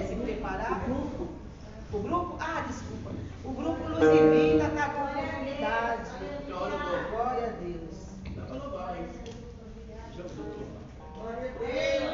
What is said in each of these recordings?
se preparar. O grupo? Ah, desculpa. O grupo Luz e Vida está com oportunidade. Glória a Deus. Glória a Deus. Glória a Deus.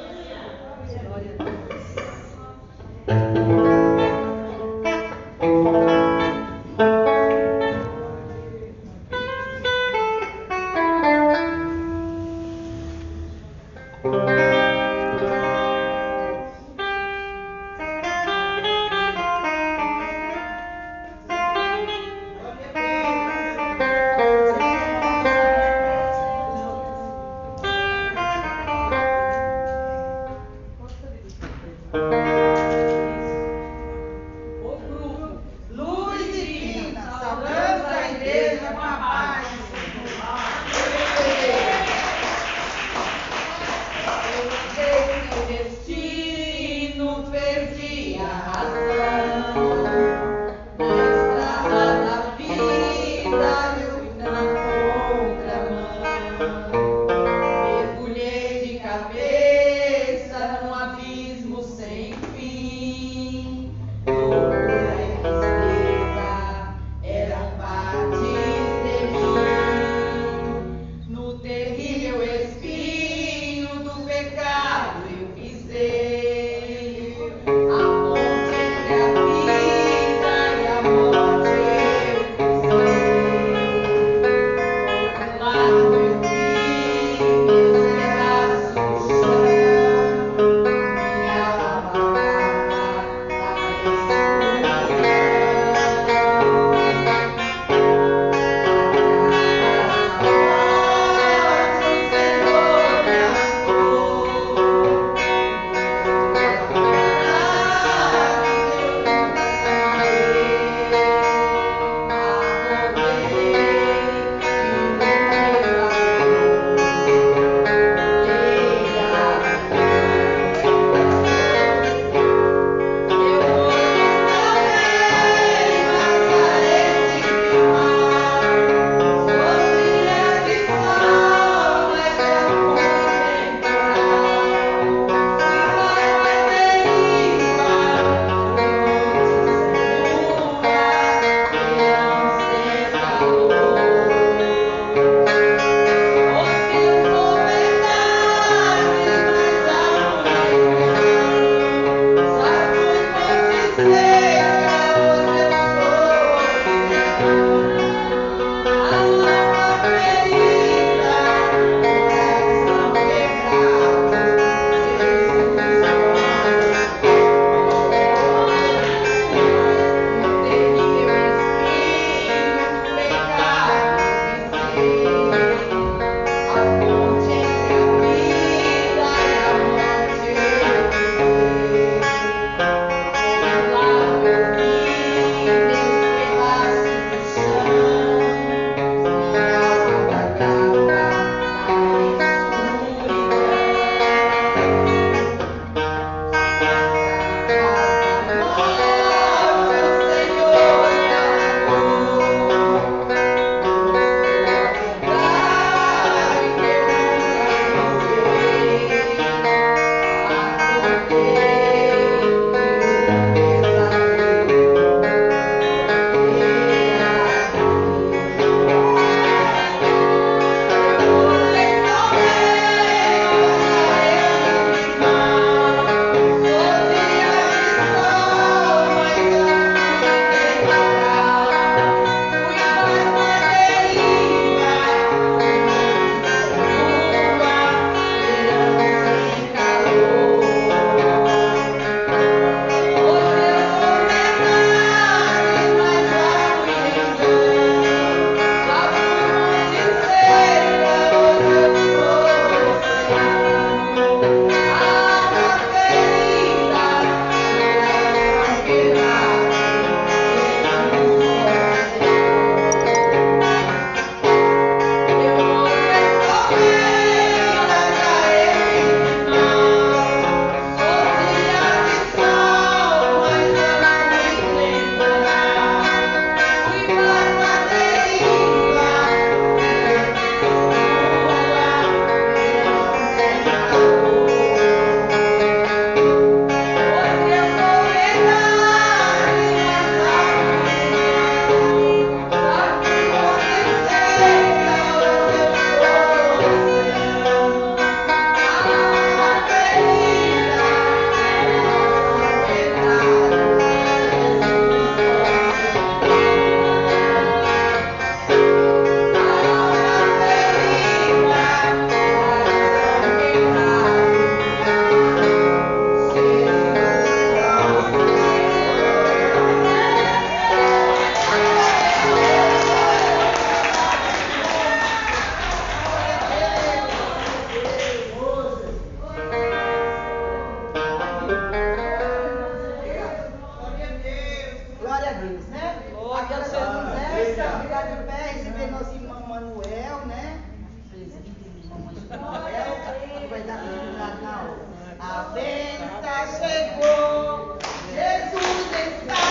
chegou, Jesus está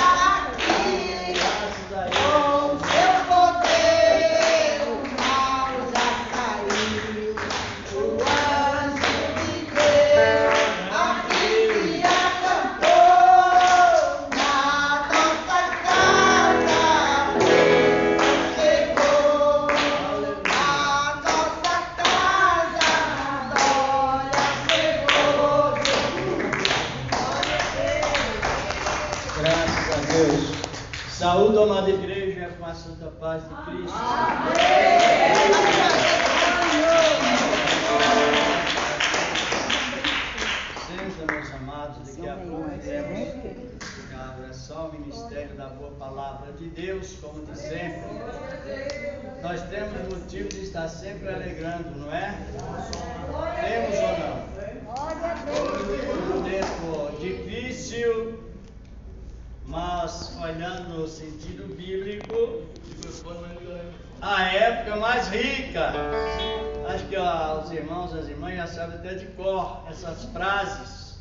aqui, com seu poder o mal já saiu, o anjo de Deus aqui se acampou, na nossa casa chegou, na nossa casa a glória chegou. Graças a Deus. Saúde, amada igreja, com a santa paz de Cristo. Senta, meus amados, daqui a pouco temos a oração, o ministério da boa palavra de Deus, como de sempre. Nós temos motivo de estar sempre alegrando, não é? Temos ou não? Um tempo difícil, mas olhando no sentido bíblico, a época mais rica. Acho que os irmãos e as irmãs já sabem até de cor essas frases,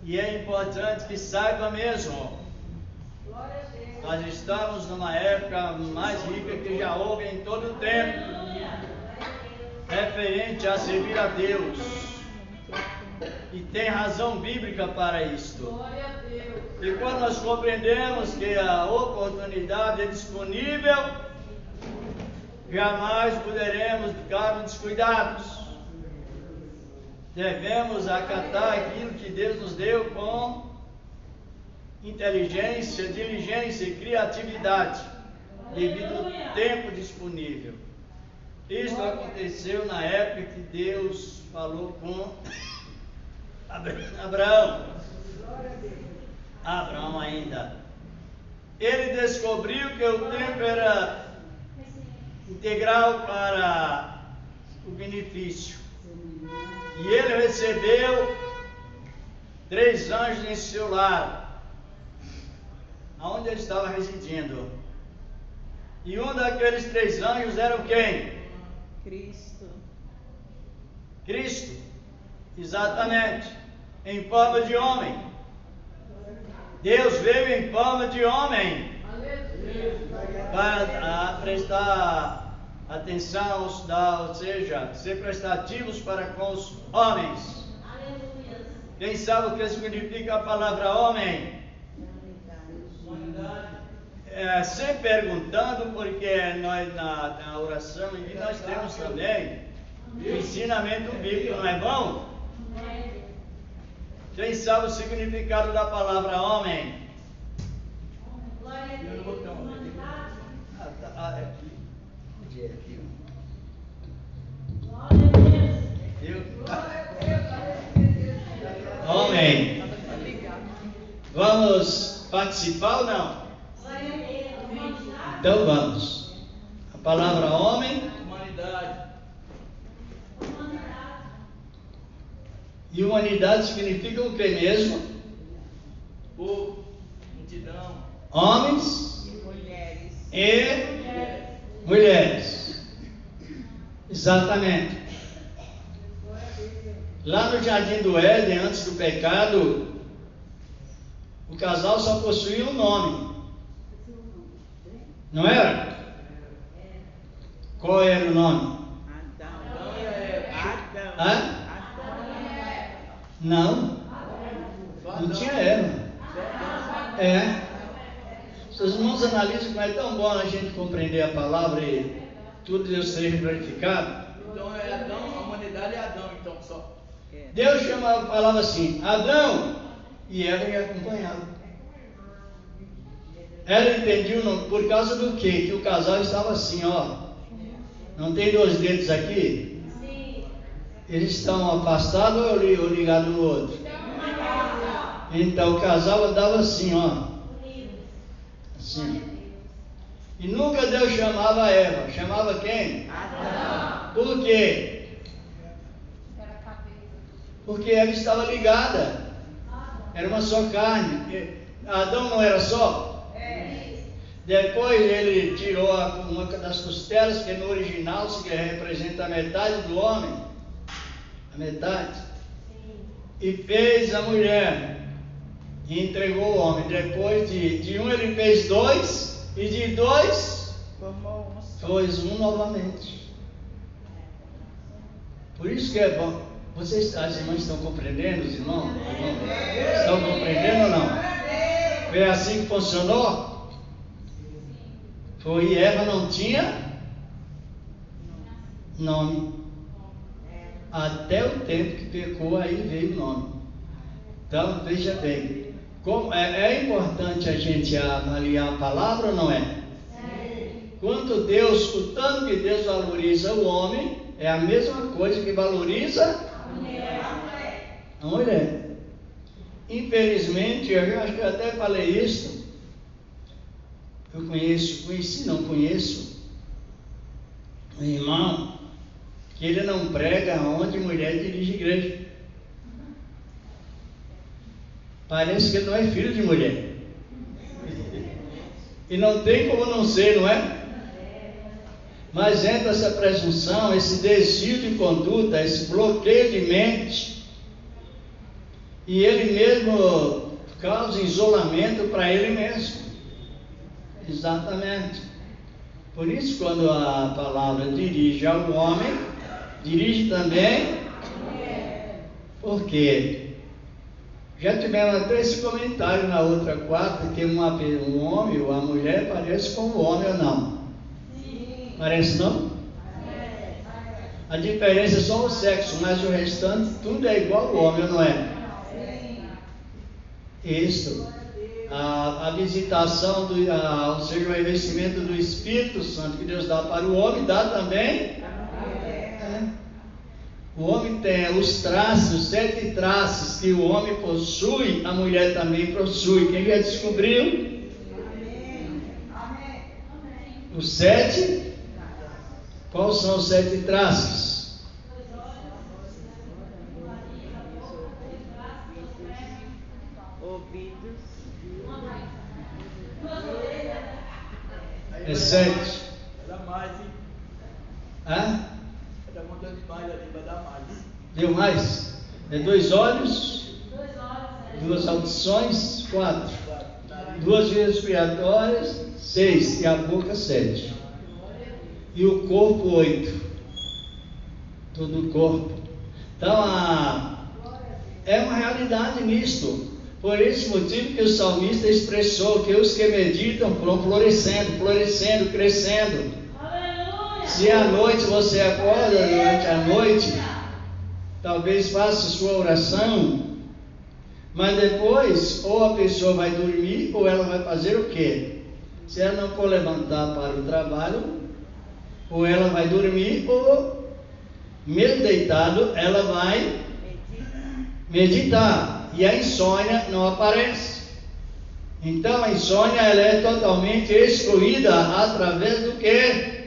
e é importante que saiba mesmo. Nós estamos numa época mais rica que já houve em todo o tempo, referente a servir a Deus, e tem razão bíblica para isto. E quando nós compreendemos que a oportunidade é disponível, jamais poderemos ficar descuidados. Devemos acatar aquilo que Deus nos deu com inteligência, diligência e criatividade, devido ao tempo disponível. Isso aconteceu na época que Deus falou com Abraão ainda. Ele descobriu que o tempo era integral para o benefício, e ele recebeu 3 anjos em seu lar, aonde ele estava residindo. E um daqueles 3 anjos era quem? Cristo, exatamente, em forma de homem. Deus veio em forma de homem para prestar atenção, ou seja, ser prestativos para com os homens. Quem sabe o que significa a palavra homem? Sempre perguntando, porque nós na oração aqui nós temos também o ensinamento bíblico, não é bom? Quem sabe o significado da palavra homem? Onde é aqui? Homem. Vamos participar ou não? Então vamos. A palavra homem. E humanidade significa o que mesmo? Povo, multidão, Homens e mulheres. Exatamente. Lá no Jardim do Éden, antes do pecado, o casal só possuía um nome. Não era? Qual era o nome? Hã? Não tinha Eva. Se os irmãos analisam como é tão bom a gente compreender a palavra e tudo Deus seja glorificado. Então é Adão, a humanidade é Adão, então só. Deus falava assim, Adão, e Eva ia acompanhá-lo. Ela entendia por causa do quê? Que o casal estava assim, ó. Não tem 2 dedos aqui? Sim. Eles estão afastados ou ligados no outro? Então o casal andava assim, ó. Assim. E nunca Deus chamava Eva. Chamava quem? Adão. Por quê? Porque Eva estava ligada. Era uma só carne. Adão não era só? Depois ele tirou uma das costelas, que no original representa a metade do homem. A metade. e fez a mulher e entregou o homem. Depois de um ele fez dois, e de dois fez um novamente. Por isso que é bom. Vocês, as irmãs, estão compreendendo, os irmãos? Estão compreendendo ou não? Foi assim que funcionou? Foi, e Eva não tinha nome. Até o tempo que pecou, aí veio o nome. Então, veja bem, como é importante a gente avaliar a palavra ou não é? Quanto Deus, o tanto que Deus valoriza o homem, é a mesma coisa que valoriza a mulher. Infelizmente, eu acho que eu até falei isso. Eu não conheço um irmão que ele não prega onde mulher dirige igreja. Parece que ele não é filho de mulher. E não tem como não ser, não é? Mas entra essa presunção, esse desvio de conduta, esse bloqueio de mente, e ele mesmo causa isolamento para ele mesmo. Exatamente. Por isso, quando a palavra dirige ao homem, dirige também. Por quê? Já tivemos até esse comentário na outra quarta, que um homem ou a mulher parece com o homem ou não? Sim. Parece não? A diferença é só o sexo, mas o restante tudo é igual ao homem, não é? Sim. Isso. A visitação, ou seja, o revestimento do Espírito Santo que Deus dá para o homem, dá também. O homem tem os traços, os 7 traços que o homem possui, a mulher também possui. Quem já descobriu? Amém. Os 7? Quais são os 7 traços? Ouvidos. É 7. Dá mais, hein? Hã? Está montando demais ali, vai dar mais. Deu mais? É 2 olhos, 2 audições, 4, 2 vias respiratórias, 6, e a boca 7. E o corpo 8. Todo o corpo. Então, é uma realidade nisto. Por esse motivo que o salmista expressou que os que meditam vão florescendo, crescendo. Se à noite você acorda durante a noite, talvez faça sua oração, mas depois ou a pessoa vai dormir ou ela vai fazer o quê? Se ela não for levantar para o trabalho, ou ela vai dormir, ou mesmo deitado, ela vai meditar. E a insônia não aparece. Então a insônia ela é totalmente excluída através do quê?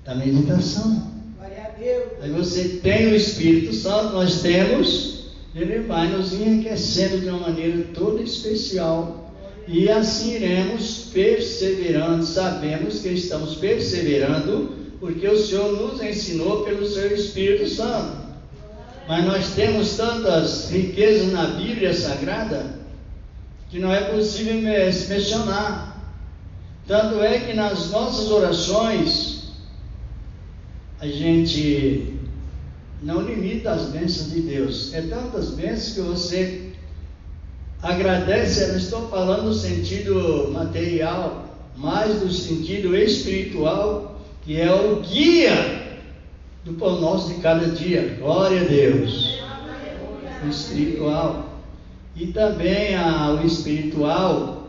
Da meditação. Glória a Deus. Aí você tem o Espírito Santo, nós temos, ele vai nos enriquecendo de uma maneira toda especial. E assim iremos perseverando. Sabemos que estamos perseverando porque o Senhor nos ensinou pelo seu Espírito Santo. Mas nós temos tantas riquezas na Bíblia Sagrada que não é possível mencionar. Tanto é que nas nossas orações a gente não limita as bênçãos de Deus. É tantas bênçãos que você agradece. Eu não estou falando no sentido material, mas no sentido espiritual, que é o guia do pão nosso de cada dia. Glória a Deus. O espiritual. E também o espiritual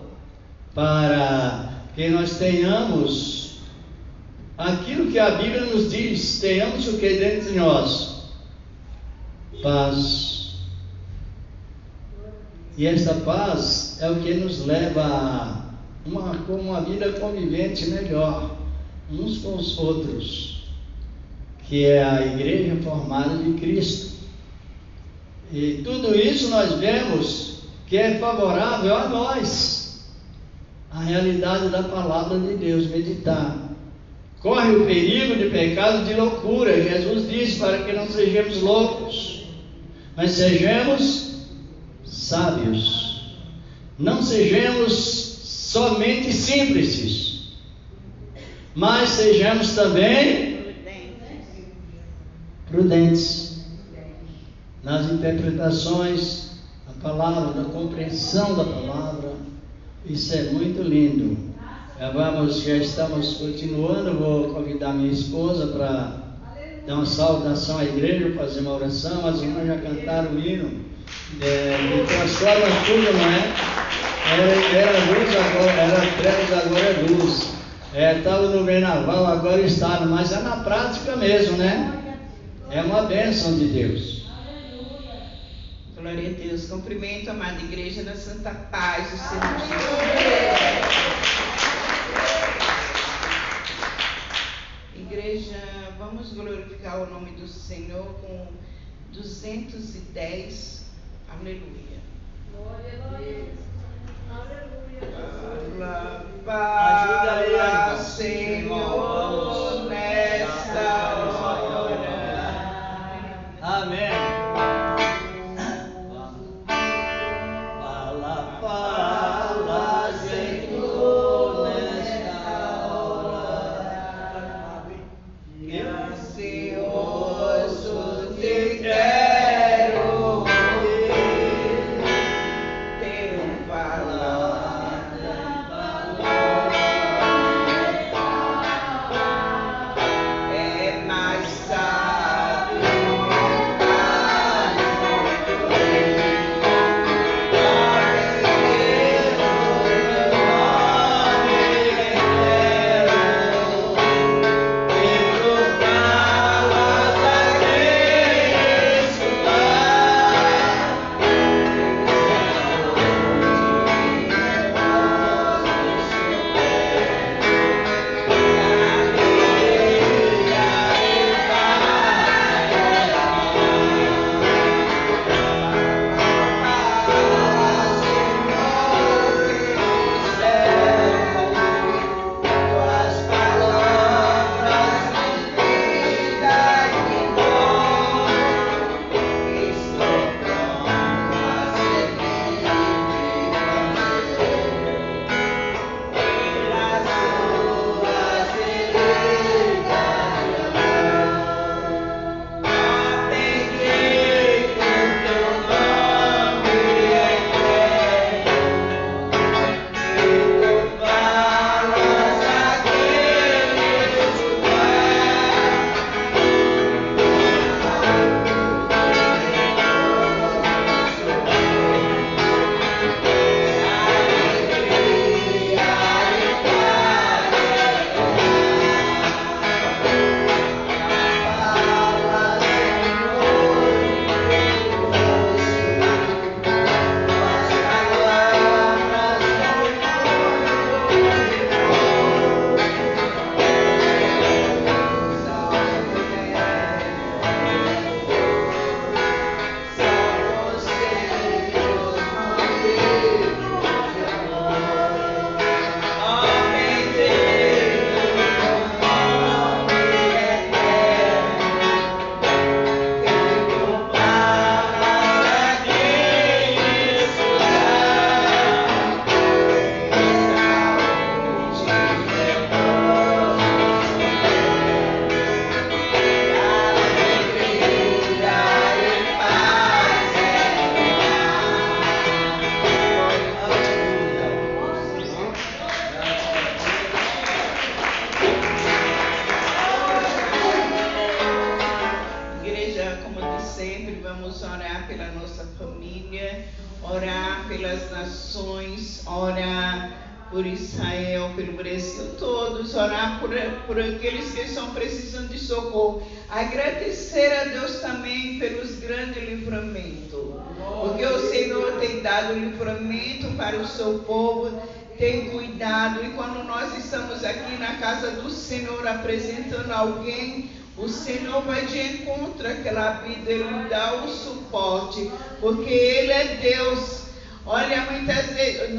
para que nós tenhamos aquilo que a Bíblia nos diz. Tenhamos o que dentro de nós? Paz. E esta paz é o que nos leva a uma vida convivente melhor uns com os outros, que é a igreja formada de Cristo. E tudo isso nós vemos que é favorável a nós, a realidade da palavra de Deus, meditar. Corre o perigo de pecado de loucura. Jesus disse para que não sejamos loucos, mas sejamos sábios. Não sejamos somente simples, mas sejamos também prudentes nas interpretações da palavra, na compreensão da palavra. Isso é muito lindo. Já estamos continuando. Vou convidar minha esposa para dar uma saudação à igreja, fazer uma oração. As irmãs já cantaram o hino. Transforma tudo, não é? Era luz, agora era trevas, agora é luz. Estava no Vendaval, agora está, mas é na prática mesmo, né? É uma bênção de Deus. Glória a Deus. Cumprimento a amada igreja na santa paz do Senhor Jesus. Igreja, vamos glorificar o nome do Senhor com 210. Aleluia. Glória. Ajuda aí, irmão. Senhor, nesta hora. Amém. Fala, Senhor, nesta hora. Eu ansioso te quero ouvir teu falar. É mais sábio por Israel, pelo Brasil todos, orar por aqueles que estão precisando de socorro. Agradecer a Deus também pelos grandes livramentos, porque o Senhor tem dado livramento para o seu povo, tem cuidado, e quando nós estamos aqui na casa do Senhor apresentando alguém, o Senhor vai de encontro àquela vida, Ele dá o suporte, porque Ele é Deus. Olha, muitas vezes,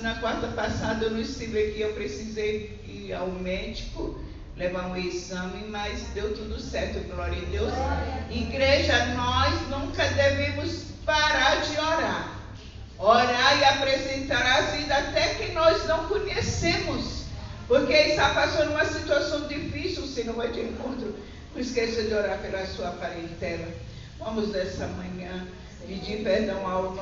na quarta passada eu não estive aqui, eu precisei ir ao médico, levar um exame, mas deu tudo certo, glória a Deus. Igreja, nós nunca devemos parar de orar. Porque está passando uma situação difícil, o Senhor vai de encontro. Não esqueça de orar pela sua parentela. Vamos nessa manhã pedir perdão ao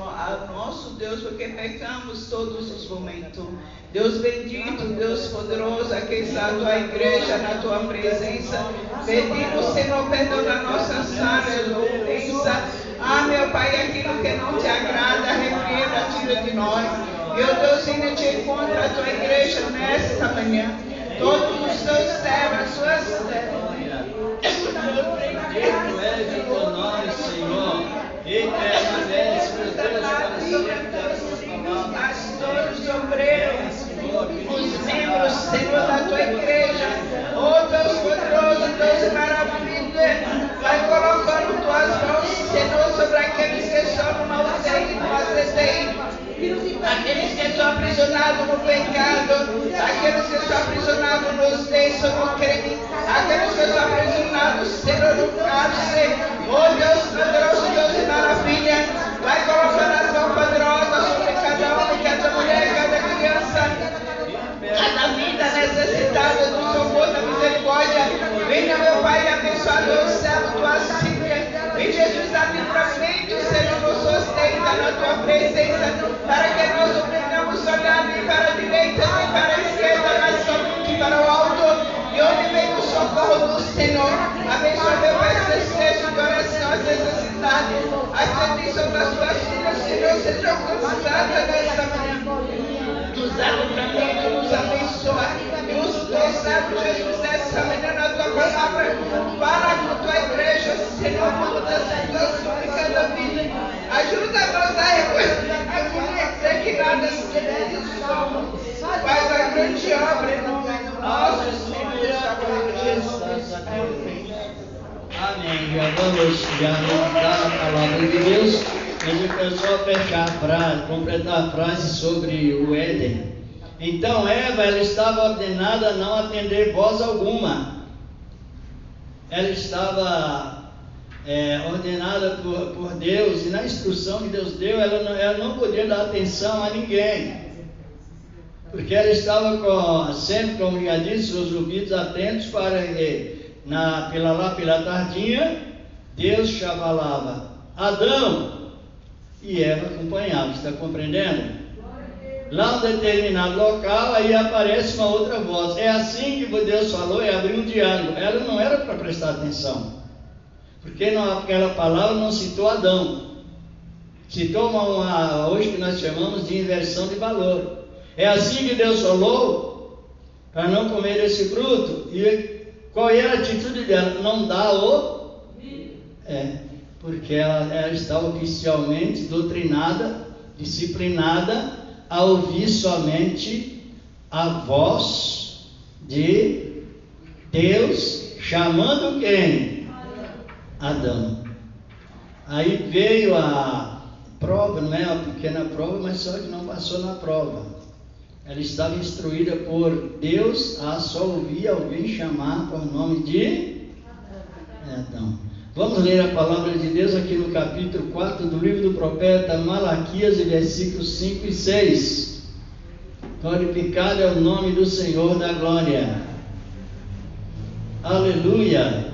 nosso Deus, porque pecamos todos os momentos. Deus bendito, Deus poderoso, aqui está a tua igreja na tua presença. Pedimos, Senhor, perdão das nossas falhas, ofensa. Meu Pai, aquilo que não te agrada, repreenda, tira de nós. Meu Deus, ainda te encontra a tua igreja nesta manhã. Todos os teus servos, as suas servas. Bendito és o teu nome, Senhor. Eterno és, meu Deus, para sempre a tua palavra. Pastores, obreiros, os membros, Senhor, da tua igreja. Oh Deus poderoso, Deus maravilhoso, vai colocando tuas mãos, Senhor, sobre aqueles que estão no mau seio, no ACTI. Aqueles que estão aprisionados no pecado, aqueles que estão aprisionados nos deixam no crime, aqueles que estão aprisionados, Senhor, no cárcere. Oh Deus poderoso, Deus de maravilha, vai colocando as mãos poderosas sobre cada homem, cada mulher, cada criança, cada vida necessitada do socorro, da misericórdia. Venha, meu Pai, abençoado o céu, tua símbria. Em Jesus, livramento, Senhor, nos sustenta na tua presença, para que nós não venhamos olhar nem para a direita, nem para a esquerda, mas somente para o alto, e onde vem o socorro do Senhor. Abençoa, meu Pai, esse texto de oração, as necessidades, acredite sobre as tuas filhas, Senhor, seja alcançada nesta manhã. Nos dá livramento, nos abençoa, e usa o teu servo Jesus nesta manhã na tua palavra. Fala com a tua igreja, Senhor, muda a situação de cada vida. Ajuda-nos a reconhecer que nada se somos. Faz a grande obra em nome do nosso Senhor Jesus. Amém. Já vamos meditar a palavra de Deus. Mas eu quero só fechar a frase, completar a frase sobre o Éden. Então Eva, ela estava ordenada a não atender voz alguma. Ela estava ordenada por Deus, e na instrução que Deus deu, ela não podia dar atenção a ninguém. Porque ela estava sempre, como já disse, os ouvidos atentos para pela tardinha, Deus chavalava Adão, e Eva acompanhava. Está compreendendo? Lá em um determinado local, aí aparece uma outra voz. É assim que Deus falou, e abriu um diálogo. Ela não era para prestar atenção, porque aquela palavra não citou Adão, citou hoje que nós chamamos de inversão de valor. É assim que Deus falou, para não comer esse fruto. E qual era a atitude dela? Não dá porque ela estava oficialmente doutrinada, disciplinada, a ouvir somente a voz de Deus, chamando quem? Adão. Aí veio a prova, não é uma pequena prova, mas só que não passou na prova. Ela estava instruída por Deus a só ouvir alguém chamar por nome de Adão. Vamos ler a palavra de Deus aqui no capítulo 4 do livro do profeta Malaquias, versículos 5 e 6. Glorificado é o nome do Senhor da glória. Aleluia.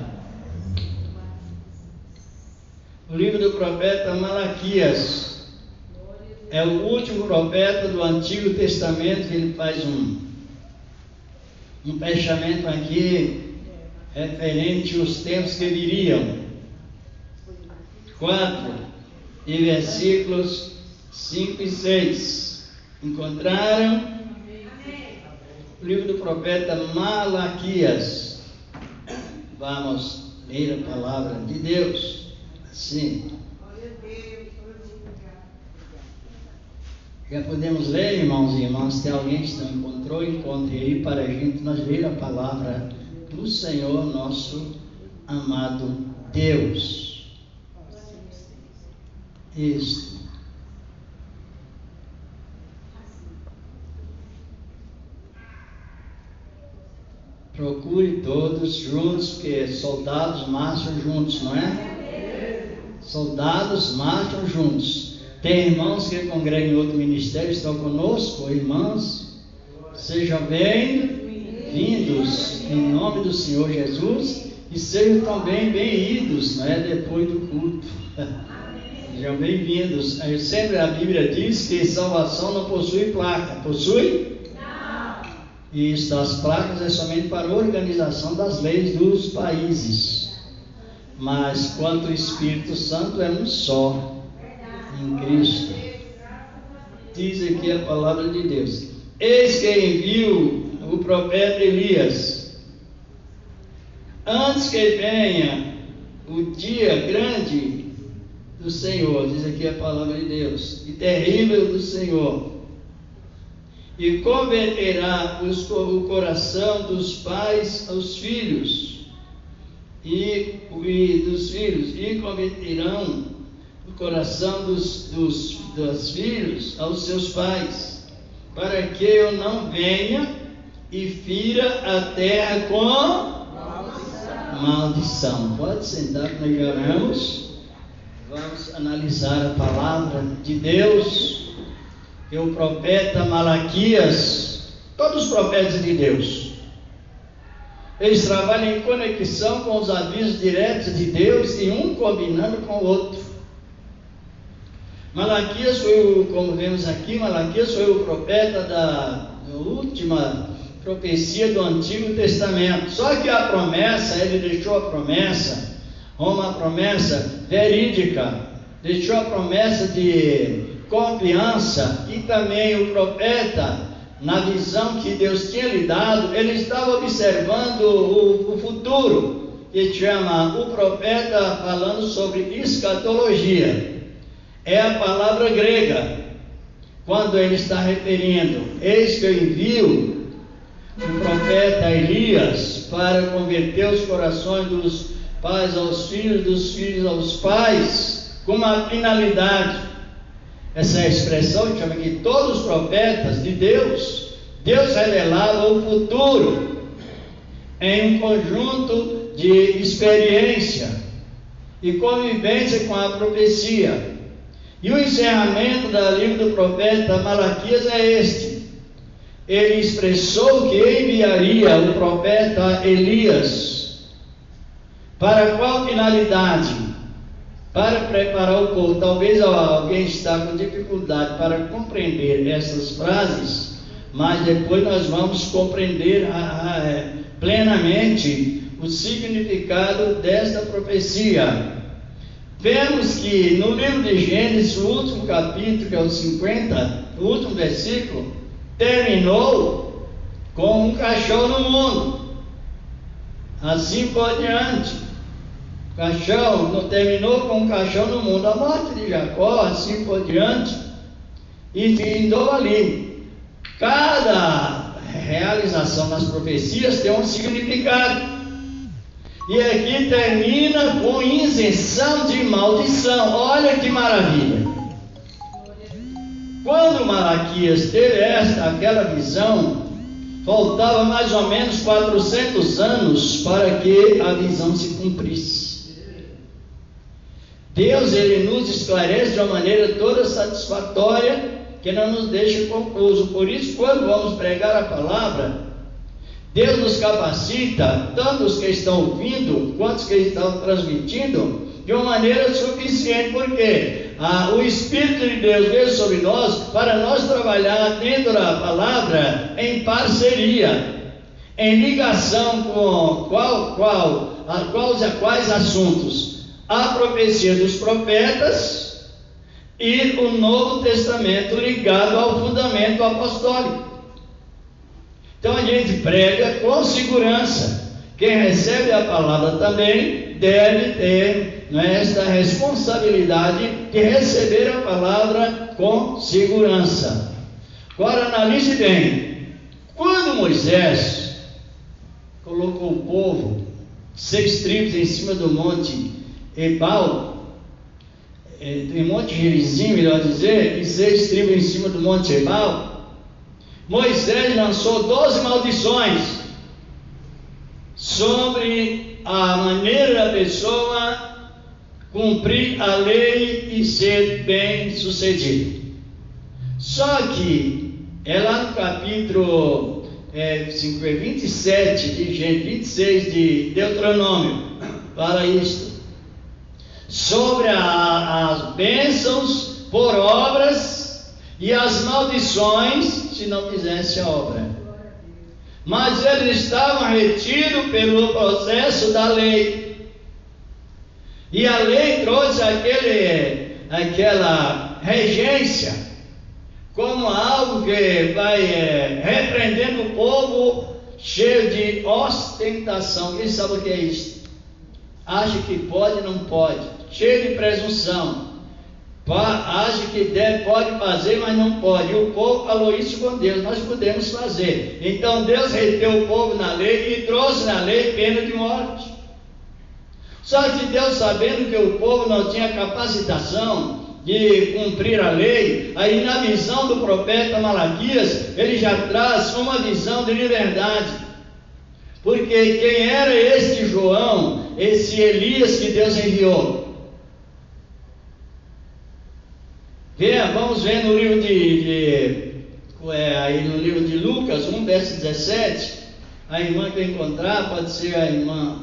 O livro do profeta Malaquias é o último profeta do Antigo Testamento. Ele faz um fechamento aqui referente aos tempos que viriam. 4 e versículos 5 e 6. Encontraram? O livro do profeta Malaquias. Vamos ler a palavra de Deus. Assim. Já podemos ler, irmãos e irmãs? Se alguém que não encontrou, encontre aí para a gente nós ler a palavra do Senhor, nosso amado Deus. Isso. Procure todos juntos, porque soldados marcham juntos, não é? Soldados marcham juntos. Tem irmãos que congregam em outro ministério, estão conosco, irmãos. Sejam bem-vindos. vindos em nome do Senhor Jesus e sejam também bem-vindos, não é? Depois do culto. Sejam bem-vindos. Sempre a Bíblia diz que salvação não possui placa. Possui? Não. Isso, as placas é somente para a organização das leis dos países. Mas quanto ao Espírito Santo é um só em Cristo. Diz aqui a palavra de Deus: eis que envio o profeta Elias, antes que venha o dia grande do Senhor, diz aqui a palavra de Deus, e terrível do Senhor, e converterá o coração dos pais aos filhos, e dos filhos, e converterão o coração dos filhos aos seus pais, para que eu não venha e fira a terra com maldição. Pode sentar que nós oramos. Vamos analisar a palavra de Deus. Que o profeta Malaquias, todos os profetas de Deus, eles trabalham em conexão com os avisos diretos de Deus e um combinando com o outro. Malaquias foi, como vemos aqui, Malaquias foi o profeta da última profecia do Antigo Testamento. Só que a promessa, ele deixou a promessa, uma promessa verídica, deixou a promessa de confiança, e também o profeta, na visão que Deus tinha lhe dado, ele estava observando o futuro, que chama o profeta falando sobre escatologia. É a palavra grega, quando ele está referindo: eis que eu envio o profeta Elias para converter os corações dos pais aos filhos, dos filhos aos pais, com uma finalidade. Essa expressão chama que todos os profetas de Deus, Deus revelava o futuro em um conjunto de experiência e convivência com a profecia. E o encerramento do livro do profeta Malaquias é este: ele expressou que enviaria o profeta Elias. Para qual finalidade? Para preparar o povo. Talvez alguém está com dificuldade para compreender essas frases, mas depois nós vamos compreender plenamente o significado desta profecia. Vemos que no livro de Gênesis, o último capítulo, que é o 50, o último versículo, terminou com um cachorro no mundo. Assim por diante. Cachorro, não terminou com um cachorro no mundo. A morte de Jacó, assim por diante, e findou ali. Cada realização das profecias tem um significado. E aqui termina com isenção de maldição. Olha que maravilha! Quando Malaquias teve aquela visão, faltava mais ou menos 400 anos para que a visão se cumprisse. Deus, ele nos esclarece de uma maneira toda satisfatória, que não nos deixa confuso. Por isso, quando vamos pregar a palavra, Deus nos capacita, tanto os que estão ouvindo, quanto os que estão transmitindo, de uma maneira suficiente, porque o Espírito de Deus veio sobre nós, para nós trabalhar dentro da palavra, em parceria, em ligação com quais assuntos? A profecia dos profetas e o Novo Testamento ligado ao fundamento apostólico. Então a gente prega com segurança. Quem recebe a palavra também deve ter esta responsabilidade de receber a palavra com segurança. Agora analise bem. Quando Moisés colocou o povo, 6 tribos em cima do monte Ebal, em Monte Gerizim, melhor dizer, e 6 tribos em cima do Monte Ebal, Moisés lançou 12 maldições sobre a maneira da pessoa cumprir a lei e ser bem sucedido. Só que é lá no capítulo 26 de Deuteronômio, fala isto. Sobre as bênçãos por obras e as maldições se não fizesse a obra. Mas eles estavam retidos pelo processo da lei. E a lei trouxe aquela regência como algo que vai repreendendo o povo cheio de ostentação. Quem sabe o que é isso? Acha que pode, não pode. Cheio de presunção. Acha que pode fazer, mas não pode. E o povo falou isso com Deus: nós podemos fazer. Então Deus reteu o povo na lei e trouxe na lei pena de morte. Só que Deus, sabendo que o povo não tinha capacitação de cumprir a lei, aí na visão do profeta Malaquias, ele já traz uma visão de liberdade. Porque quem era este João, esse Elias que Deus enviou? Vamos ver no livro no livro de Lucas 1, verso 17. A irmã que eu encontrar, pode ser a irmã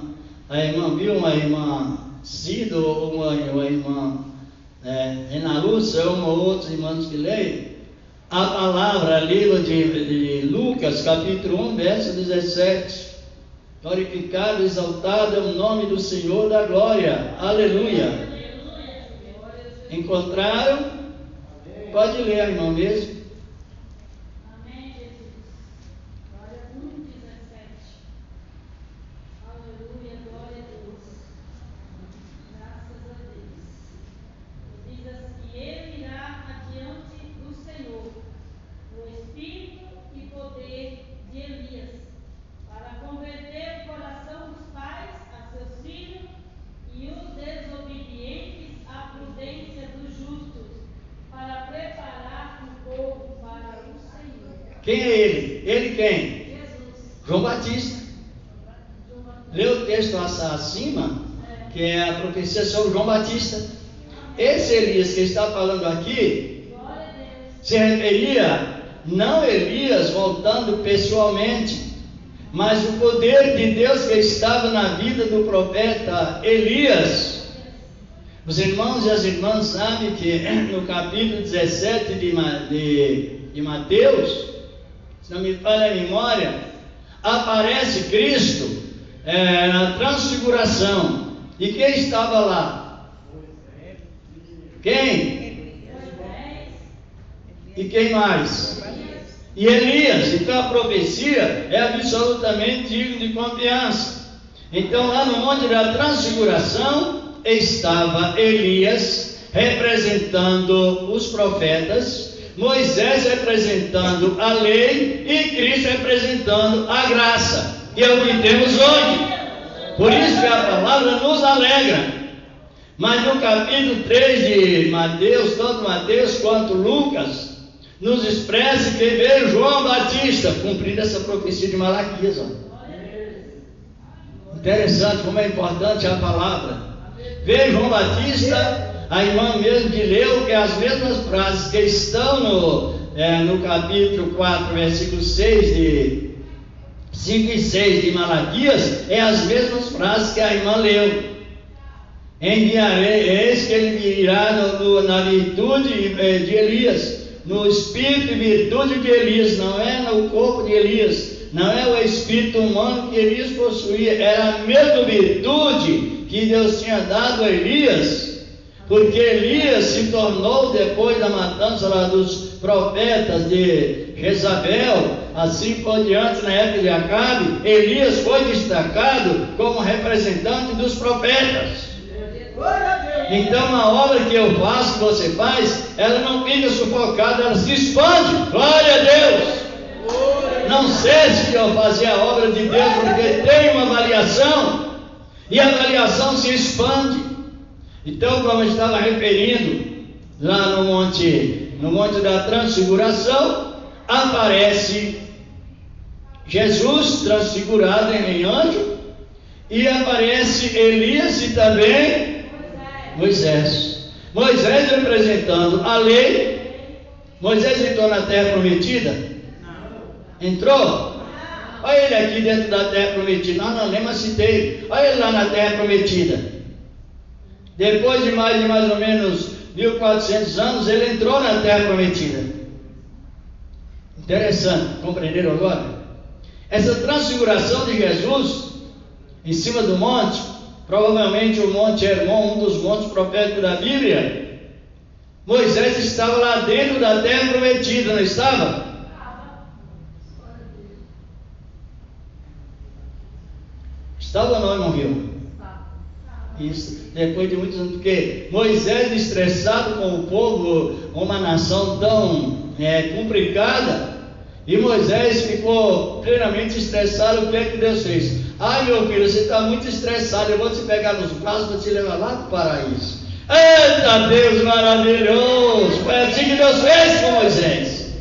Vilma, a irmã Cida, ou a irmã Renalúcia, uma ou outra irmãs que leem. A palavra, livro de Lucas, capítulo 1, verso 17. Glorificado, exaltado é o nome do Senhor da glória. Aleluia. Encontraram? Pode ler, irmão, mesmo. Amém, Jesus. Glória 1, 17. Aleluia, glória a Deus. Graças a Deus. Diz assim: ele irá adiante do Senhor, no espírito e poder de Elias, para converter o coração dos pais a seus filhos e os desobedientes à prudência dos justos, para preparar o povo para o Senhor. Quem é ele? Ele quem? Jesus. João Batista. Lê o texto acima, que é a profecia sobre João Batista. Esse Elias que está falando aqui, Glória a Deus. se referia não Elias voltando pessoalmente, mas o poder de Deus que estava na vida do profeta Elias. Os irmãos e as irmãs sabem que no capítulo 17 de Mateus, se não me falha a memória, aparece Cristo na transfiguração. E quem estava lá? Quem? E quem mais? E Elias. Então a profecia é absolutamente digna de confiança. Então lá no Monte da Transfiguração estava Elias representando os profetas, Moisés representando a lei e Cristo representando a graça, que é o que temos hoje. Por isso que a palavra nos alegra. Mas no capítulo 3 de Mateus, tanto Mateus quanto Lucas, nos expressa que veio João Batista cumprindo essa profecia de Malaquias. Interessante como é importante a palavra. Veio João Batista, a irmã mesmo que leu, que as mesmas frases que estão no capítulo 4, versículo 5 e 6 de Malaquias, é as mesmas frases que a irmã leu. Enviarei, eis que ele virá na virtude de Elias, no espírito e virtude de Elias, não é no corpo de Elias, não é o espírito humano que Elias possuía, era a mesma virtude que Deus tinha dado a Elias, porque Elias se tornou, depois da matança lá dos profetas de Jezabel, assim por diante, na época de Acabe, Elias foi destacado como representante dos profetas. Então a obra que eu faço, que você faz, ela não fica sufocada, ela se expande. Glória a Deus! Não cesse de eu fazer a obra de Deus, porque tem uma avaliação, e a avaliação se expande. Então, como eu estava referindo, lá no Monte da Transfiguração, aparece Jesus transfigurado em anjo, e aparece Elias e também Moisés. Moisés representando a lei. Moisés entrou na terra prometida? Entrou? Olha ele aqui dentro da terra prometida. Nós não lemos, citei. Olha ele lá na terra prometida. Depois de mais ou menos 1400 anos, ele entrou na terra prometida. Interessante, compreenderam agora? Essa transfiguração de Jesus em cima do monte, provavelmente o Monte Hermon, um dos montes proféticos da Bíblia, Moisés estava lá dentro da terra prometida, não estava? Estava ou não, irmão? Isso, depois de muitos anos, porque Moisés, estressado com o povo, uma nação tão complicada, e Moisés ficou plenamente estressado. O que é que Deus fez? Ai, meu filho, você está muito estressado, eu vou te pegar nos braços, vou te levar lá para o paraíso. Eita Deus maravilhoso! Foi assim que Deus fez com Moisés.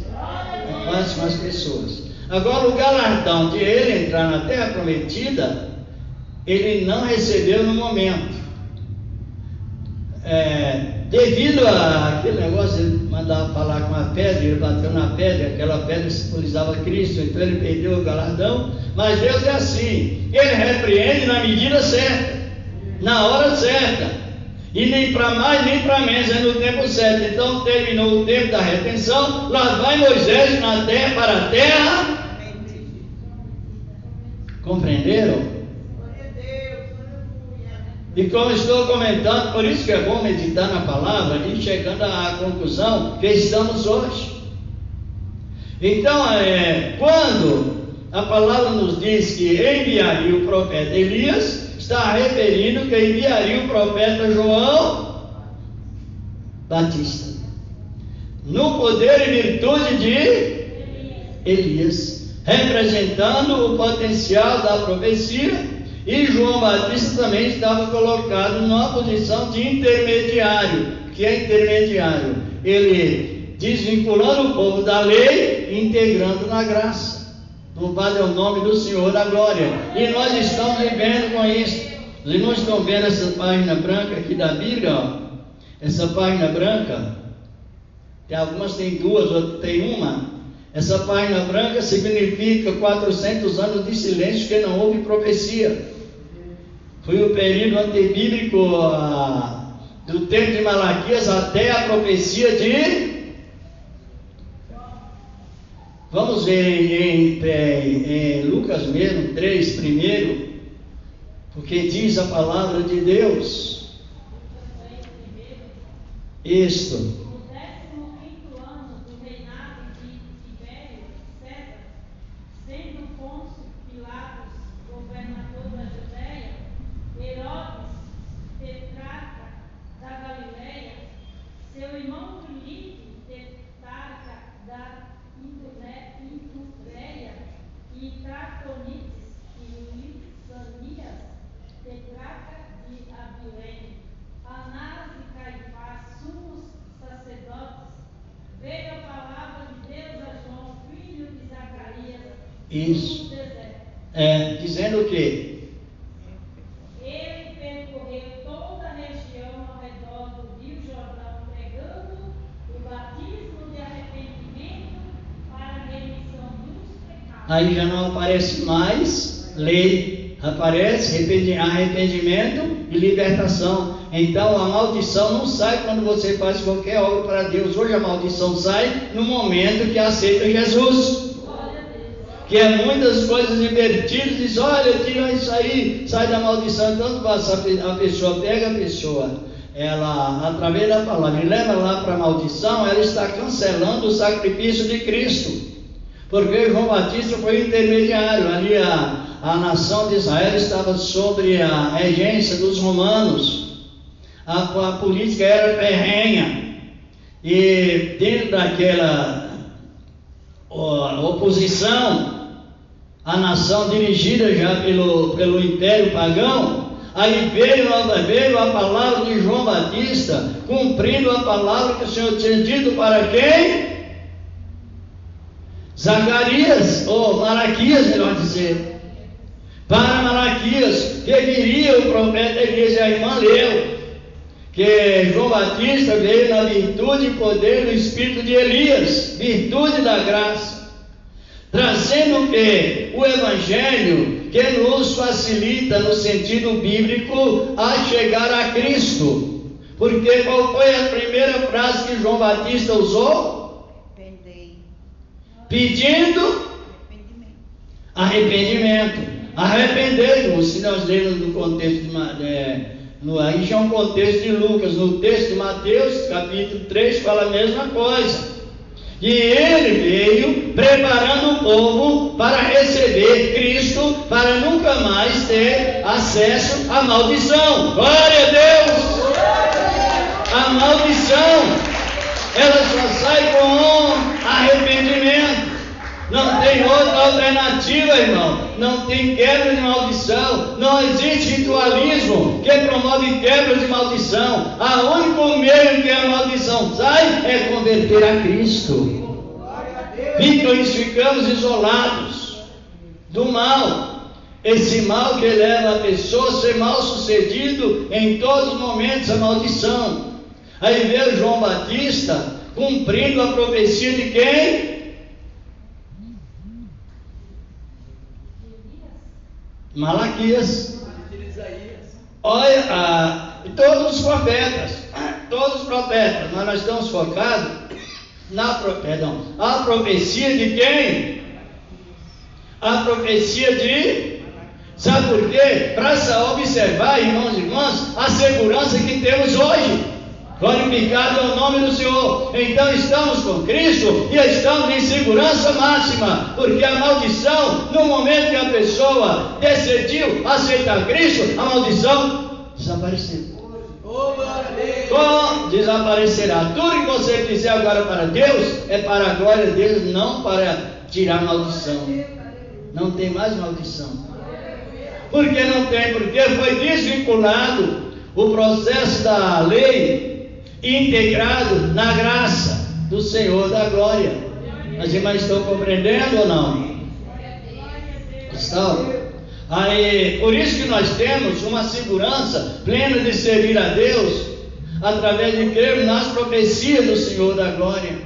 Quantas mais pessoas. Agora o galardão de ele entrar na terra prometida, ele não recebeu no momento. Devido àquele negócio, ele mandava falar com a pedra, ele bateu na pedra, aquela pedra simbolizava Cristo, então ele perdeu o galardão. Mas Deus é assim, ele repreende na medida certa, na hora certa, e nem para mais nem para menos, é no tempo certo. Então terminou o tempo da retenção, lá vai Moisés na terra, para a terra. Compreenderam? E como estou comentando, por isso que é bom meditar na palavra e chegando à conclusão que estamos hoje. Então, quando a palavra nos diz que enviaria o profeta Elias, está referindo que enviaria o profeta João Batista, no poder e virtude de Elias, representando o potencial da profecia. E João Batista também estava colocado numa posição de intermediário. Que é intermediário? Ele desvinculando o povo da lei e integrando na graça. Louvado é o nome do Senhor da glória. E nós estamos vivendo com isso. Os irmãos estão vendo essa página branca aqui da Bíblia? Ó. Essa página branca, tem algumas tem duas, outras tem uma. Essa página branca significa 400 anos de silêncio, que não houve profecia. Foi o período antibíblico do tempo de Malaquias até a profecia de... Vamos ver em Lucas mesmo, 3 primeiro, porque diz a palavra de Deus. Isto. Seu irmão Filipe, tetrarca da Itureia, e Traconites e Lisanias, tetrarca de Abilene, Anás e Caifás, sumos sacerdotes, veio a palavra de Deus a João, filho de Zacarias, Isso. no deserto. Dizendo o quê? Ele percorreu toda a região ao redor do Rio Jordão, pregando o batismo de arrependimento para a remissão dos pecados. Aí já não aparece mais lei, aparece arrependimento e libertação. Então a maldição não sai quando você faz qualquer obra para Deus. Hoje a maldição sai no momento que aceita Jesus. Que é muitas coisas invertidas, diz, olha, tira isso aí, sai da maldição. Tanto a pessoa pega a pessoa, ela, através da palavra, e leva lá para a maldição, ela está cancelando o sacrifício de Cristo. Porque João Batista foi intermediário, ali a nação de Israel estava sobre a regência dos romanos, a política era ferrenha, e dentro daquela oposição, a nação dirigida já pelo Império Pagão, aí veio a palavra de João Batista, cumprindo a palavra que o Senhor tinha dito para quem? Zacarias, ou Malaquias, melhor dizer. Para Malaquias, que viria o profeta Elias, e a irmã leu, que João Batista veio na virtude e poder do Espírito de Elias, virtude da graça. trazendo o quê? O Evangelho, que nos facilita, no sentido bíblico, a chegar a Cristo. Porque qual foi a primeira frase que João Batista usou? Pedindo arrependimento. Arrependei-vos, se nós lermos no contexto aí já é um contexto de Lucas. No texto de Mateus, capítulo 3, fala a mesma coisa. E ele veio preparando o povo para receber Cristo, para nunca mais ter acesso à maldição. Glória a Deus! A maldição, ela só sai com arrependimento. Não tem outra alternativa, irmão. Não tem quebra de maldição. Não existe ritualismo que promove quebra de maldição. O único meio que a maldição sai é converter a Cristo. Então nós ficamos isolados do mal. Esse mal que leva a pessoa a ser mal sucedido em todos os momentos, a maldição. Aí veio João Batista cumprindo a profecia de quem? Malaquias. Olha, todos os profetas, mas nós estamos focados a profecia de quem? A profecia de... Sabe por quê? Para observar, irmãos e irmãs, a segurança que temos hoje. Glorificado é o nome do Senhor. Então estamos com Cristo e estamos em segurança máxima, porque a maldição, no momento que a pessoa decidiu aceitar Cristo, a maldição desapareceu. Desaparecerá. Tudo que você fizer agora para Deus é para a glória de Deus, não para tirar maldição. Não tem mais maldição. Por que não tem? Porque foi desvinculado o processo da lei, integrado na graça do Senhor da glória. As irmãs estão compreendendo ou não? Estão? Aí, por isso que nós temos uma segurança plena de servir a Deus, através de crer nas profecias do Senhor da glória.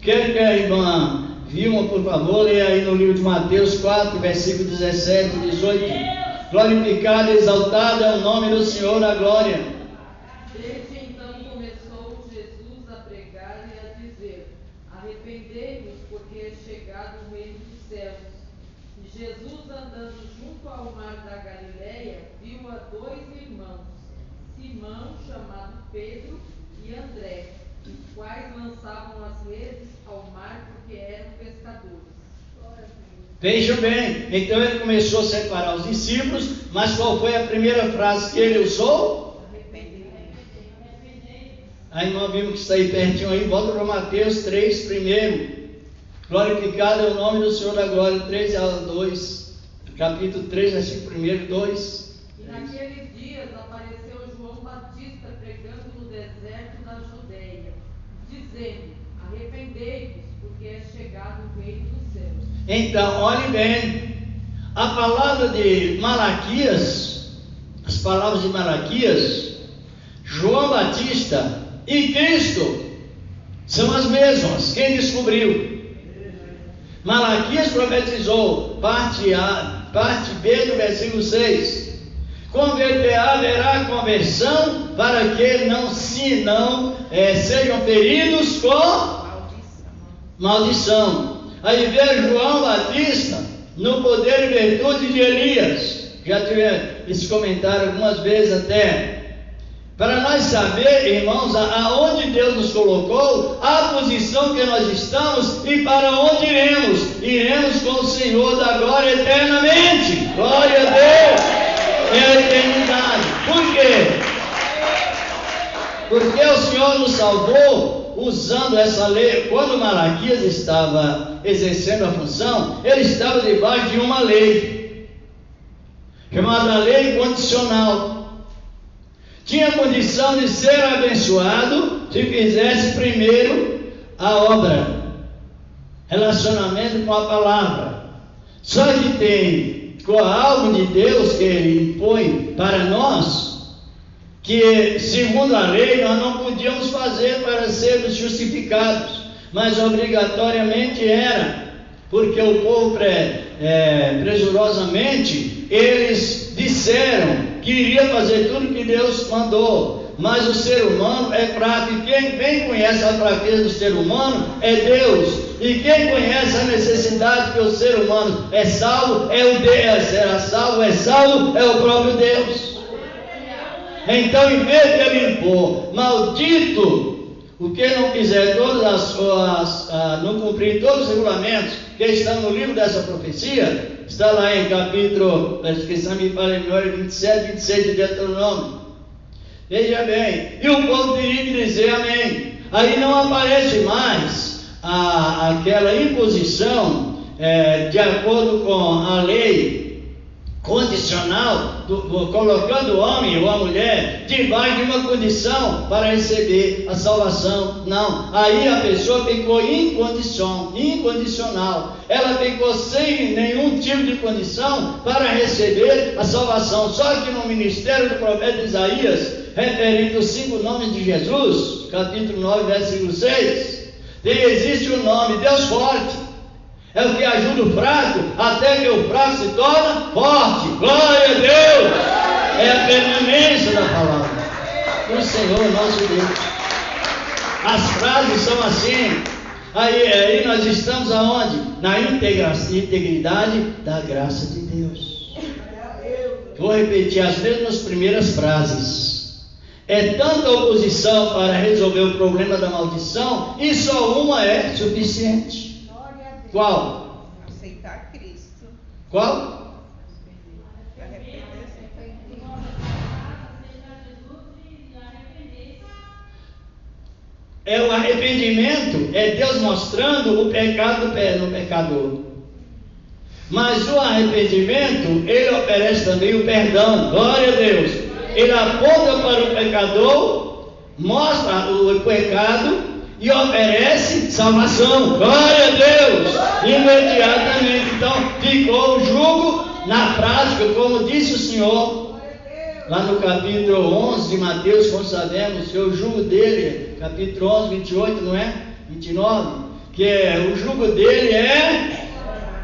Quero que a irmã Vilma, por favor, leia aí no livro de Mateus 4, versículo 17 e 18. Glorificado e exaltado é o nome do Senhor da glória. Desde então começou Jesus a pregar e a dizer: arrependei-vos, porque é chegado o reino dos céus. E Jesus, andando junto ao mar da Galileia, viu a dois irmãos, Simão, chamado Pedro, e André, os quais lançavam as redes ao mar porque eram pescadores. Vejam bem, então ele começou a separar os discípulos, mas qual foi a primeira frase que ele usou? A irmã Vilma que está aí pertinho aí, volta para Mateus 3 primeiro. Glorificado é o nome do Senhor da glória, 3 a 2, capítulo 3, versículo 1, 2. E naqueles dias apareceu João Batista pregando no deserto da Judeia, dizendo: arrependei-vos, porque é chegado o reino dos céus. Então, olhe bem, a palavra de Malaquias, as palavras de Malaquias, João Batista e Cristo são as mesmas. Quem descobriu? Malaquias profetizou, parte A, parte B do versículo 6. Haverá conversão para que não sejam feridos com maldição. Aí veio João Batista no poder e virtude de Elias. Já tive esse comentário algumas vezes até. Para nós saber, irmãos, aonde Deus nos colocou, a posição que nós estamos e para onde iremos. Iremos com o Senhor da glória eternamente. Glória a Deus! É a eternidade. Por quê? Porque o Senhor nos salvou usando essa lei. Quando Malaquias estava exercendo a função, ele estava debaixo de uma lei, chamada lei condicional. Tinha condição de ser abençoado se fizesse primeiro a obra, relacionamento com a palavra. Só que tem algo de Deus que Ele impõe para nós, que segundo a lei nós não podíamos fazer para sermos justificados, mas obrigatoriamente era porque o povo presurosamente, eles disseram que iria fazer tudo que Deus mandou, mas o ser humano é fraco, e quem conhece a fraqueza do ser humano é Deus, e quem conhece a necessidade que o ser humano é salvo, é o Deus, será salvo, é salvo, é o próprio Deus. Então, em vez de ele impor, maldito o que não fizer não cumprir todos os regulamentos que estão no livro dessa profecia, está lá em capítulo, a descrição me fala em memória, 27, 26 de Deuteronômio. Veja bem, e o povo teria que dizer amém. Aí não aparece mais aquela imposição de acordo com a lei condicional, colocando o homem ou a mulher debaixo de uma condição para receber a salvação. Não, aí a pessoa ficou incondicional, ela ficou sem nenhum tipo de condição para receber a salvação. Só que no ministério do profeta Isaías, referindo os 5 nomes de Jesus, capítulo 9, versículo 6, existe o nome Deus forte. É o que ajuda o fraco, até que o fraco se torna forte. Glória a Deus! É a permanência da palavra do Senhor nosso Deus. As frases são assim. Aí nós estamos aonde? Na integridade da graça de Deus. Vou repetir as mesmas primeiras frases. É tanta oposição para resolver o problema da maldição, e só uma é suficiente. Qual? Aceitar Cristo. Qual? É o arrependimento, é Deus mostrando o pecado no pecador. Mas o arrependimento, ele oferece também o perdão. Glória a Deus. Ele aponta para o pecador, mostra o pecado e oferece salvação. Glória a Deus! Imediatamente. Então ficou o jugo na prática, como disse o Senhor lá no capítulo 11 de Mateus, como sabemos, que o jugo dele, capítulo 11, 28, não é? 29, que o jugo dele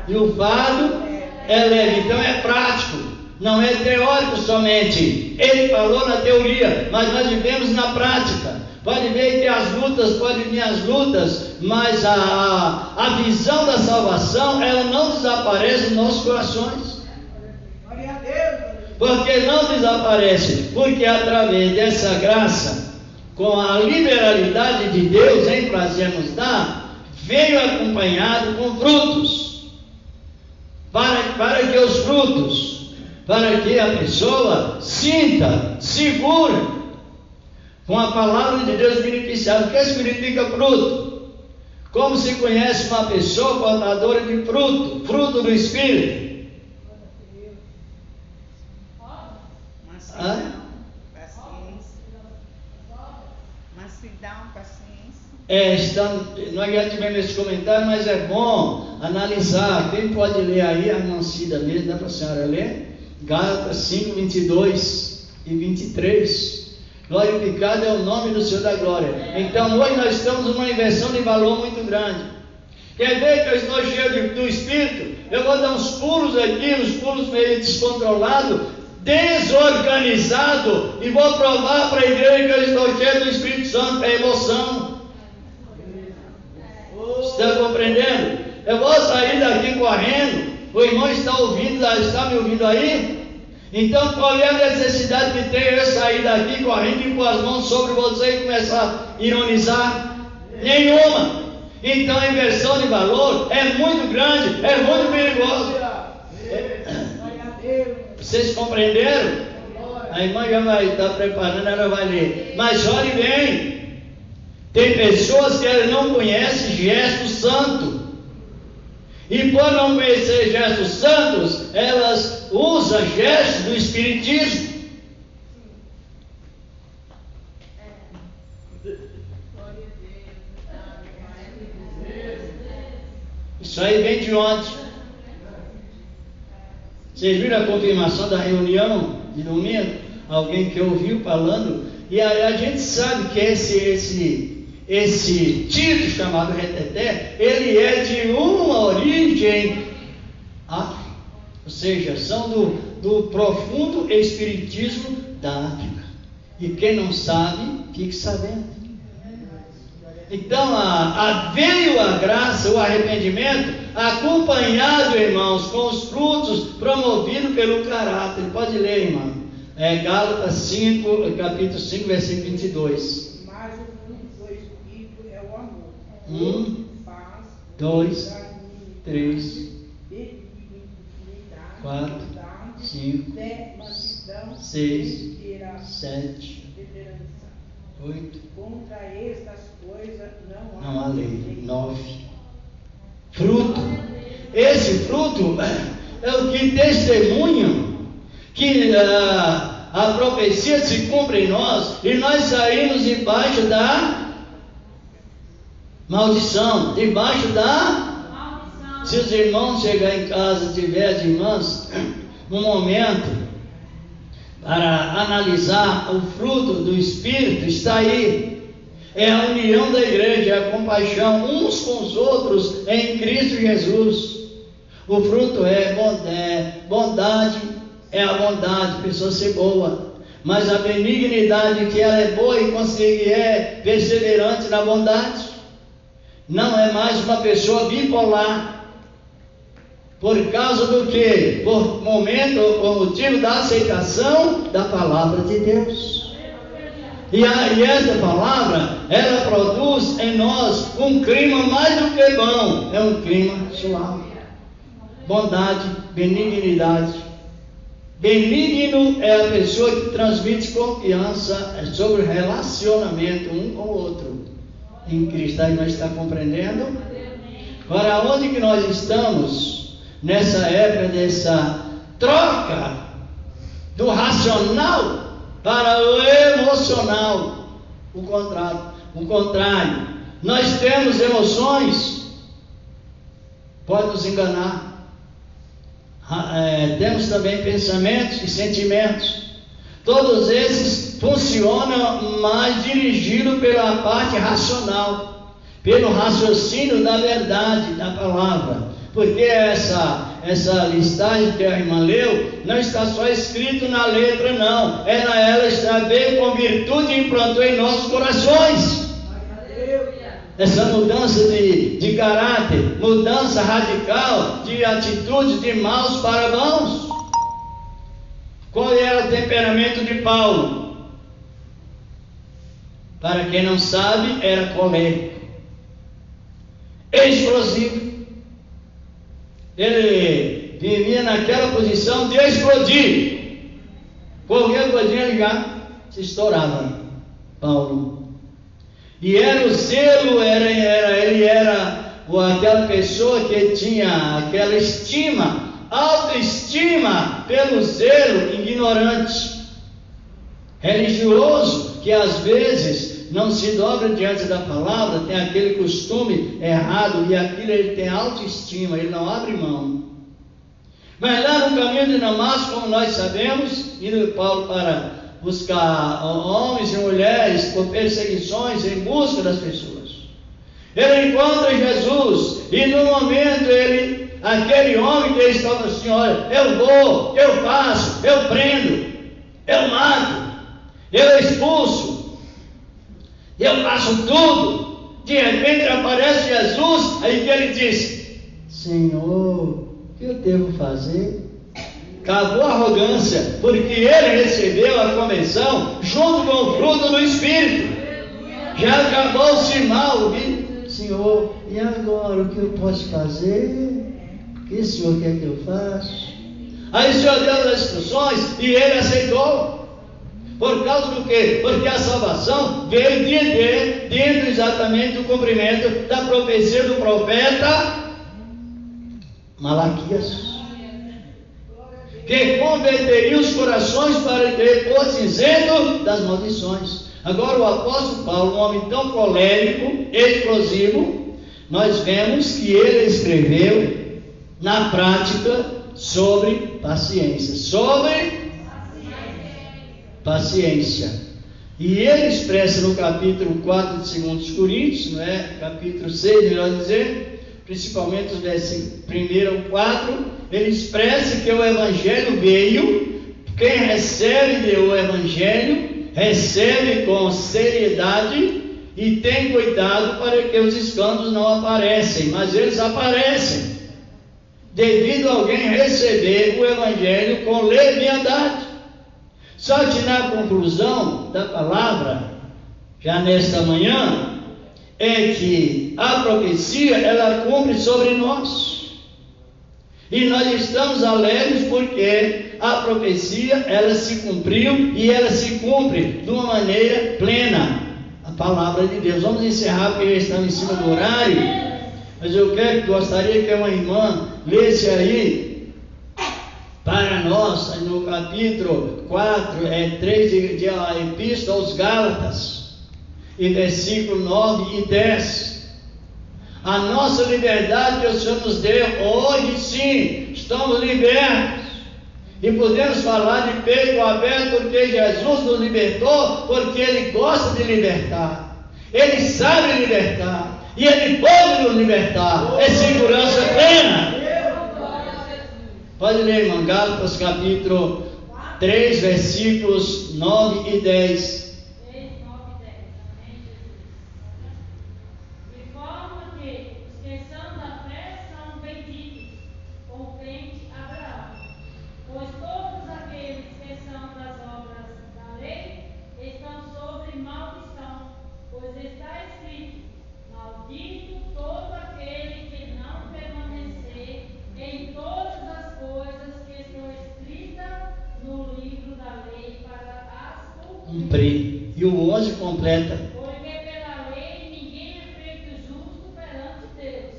e o fardo é leve. Então é prático, não é teórico somente. Ele falou na teoria, mas nós vivemos na prática. Pode ver que podem vir as lutas, mas a visão da salvação, ela não desaparece nos nossos corações. Glória a Deus. Por que não desaparece? Porque através dessa graça, com a liberalidade de Deus em prazer nos dar, veio acompanhado com frutos. Para que os frutos, para que a pessoa sinta segura com a palavra de Deus beneficiada. O que significa fruto? Como se conhece uma pessoa portadora de fruto do Espírito? Mansidão, paciência. Nós já tivemos esse comentário, mas é bom analisar. Quem pode ler aí a Mancida mesmo, dá para a senhora ler? Gálatas 5, 22 e 23. Glorificado é o nome do Senhor da glória. Então hoje nós estamos numa inversão de valor muito grande. Quer ver que eu estou cheio do Espírito? Eu vou dar uns pulos aqui, uns pulos meio descontrolados, desorganizado, e vou provar para a igreja que eu estou cheio do Espírito Santo, é emoção. Está compreendendo? Eu vou sair daqui correndo. O irmão está me ouvindo aí? Então qual é a necessidade que tem eu sair daqui correndo e pôr as mãos sobre você e começar a ironizar? Nenhuma. Então a inversão de valor é muito grande, é muito perigosa. Vocês compreenderam? A irmã já vai estar preparando, ela vai ler. Mas olhe bem, tem pessoas que elas não conhecem gestos santos. E por não conhecer gestos santos, elas usam gestos do Espiritismo. Isso aí vem de ontem. Vocês viram a confirmação da reunião de domingo? Alguém que ouviu falando? E a gente sabe que esse tiro chamado reteté, ele é de uma origem Fiji, em África. Ou seja, são do profundo espiritismo da África. E quem não sabe, fique sabendo. Então, veio a graça, o arrependimento, acompanhado, irmãos, com os frutos promovidos pelo caráter. Pode ler, irmão. Gálatas 5, capítulo 5, versículo 22. Mas o fruto do Espírito é o amor. 1, 2, 3, 4, 5, 6, 7, 8. Contra estas coisas não há lei. 9. Fruto. Esse fruto é o que testemunha que a profecia se cumpre em nós e nós saímos debaixo da maldição, debaixo da maldição. Se os irmãos chegar em casa, tiver as irmãs, um momento para analisar o fruto do Espírito, está aí. É a união da igreja, é a compaixão uns com os outros em Cristo Jesus. O fruto é bondade, é a bondade, a pessoa ser boa. Mas a benignidade, que ela é boa e consegue, é perseverante na bondade. Não é mais uma pessoa bipolar. Por causa do quê? Por motivo da aceitação da palavra de Deus. E esta palavra, ela produz em nós um clima mais do que bom. É um clima suave. Bondade, benignidade. Benigno é a pessoa que transmite confiança sobre o relacionamento um com o outro. Em Cristo, aí nós estamos compreendendo? Agora, onde que nós estamos nessa época dessa troca do racional para o emocional? O contrário. Nós temos emoções, pode nos enganar. Temos também pensamentos e sentimentos. Todos esses funcionam mais dirigidos pela parte racional, pelo raciocínio da verdade, da palavra. Porque essa listagem que a irmã leu, não está só escrito na letra, não. Ela está bem com virtude e implantou em nossos corações. Essa mudança de caráter, mudança radical de atitudes de maus para bons. Qual era o temperamento de Paulo? Para quem não sabe, era colérico, explosivo. Ele vivia naquela posição de explodir. Qualquer coisinha ele já se estourava. Paulo. E era o zelo, ele era aquela pessoa que tinha aquela autoestima pelo zelo ignorante, religioso, que às vezes não se dobra diante da palavra, tem aquele costume errado, e aquilo ele tem autoestima, ele não abre mão. Mas lá no caminho de Damasco, como nós sabemos, indo Paulo para buscar homens e mulheres por perseguições em busca das pessoas, ele encontra Jesus, e no momento aquele homem que estava assim, olha, eu vou, eu faço, eu prendo, eu mato, eu expulso, eu faço tudo. De repente aparece Jesus, aí que ele diz: Senhor, o que eu devo fazer? Acabou a arrogância, porque ele recebeu a convenção junto com o fruto do Espírito. Já acabou-se mal, Senhor, e agora o que eu posso fazer? O que o Senhor quer que eu faça? Aí o Senhor deu as instruções e ele aceitou. Por causa do quê? Porque a salvação veio dentro exatamente do cumprimento da profecia do profeta Malaquias, que converteria os corações para depois isento das maldições. Agora o apóstolo Paulo, um homem tão colérico, explosivo, nós vemos que ele escreveu na prática sobre paciência. E ele expressa no capítulo 4 de 2 Coríntios, capítulo 6, melhor dizer, principalmente os versículos 1 ao 4, ele expressa que o Evangelho veio, quem recebe o Evangelho, recebe com seriedade e tem cuidado para que os escândalos não aparecem, mas eles aparecem, devido a alguém receber o Evangelho com leviandade. Só que na conclusão da palavra, já nesta manhã, é que a profecia, ela cumpre sobre nós. E nós estamos alegres porque a profecia, ela se cumpriu e ela se cumpre de uma maneira plena. A palavra de Deus. Vamos encerrar porque já estamos em cima do horário. Mas eu gostaria que uma irmã lesse aí para nós, no capítulo 4, 3 de Epístola aos Gálatas, e versículo 9 e 10. A nossa liberdade que o Senhor nos deu, hoje sim, estamos libertos. E podemos falar de peito aberto porque Jesus nos libertou, porque Ele gosta de libertar. Ele sabe libertar. E Ele pode nos libertar. É segurança plena. Pode ler, irmão, Gálatas capítulo 3, versículos 9 e 10. Cumprir. E o 11 completa. Porque pela lei ninguém é feito justo perante Deus,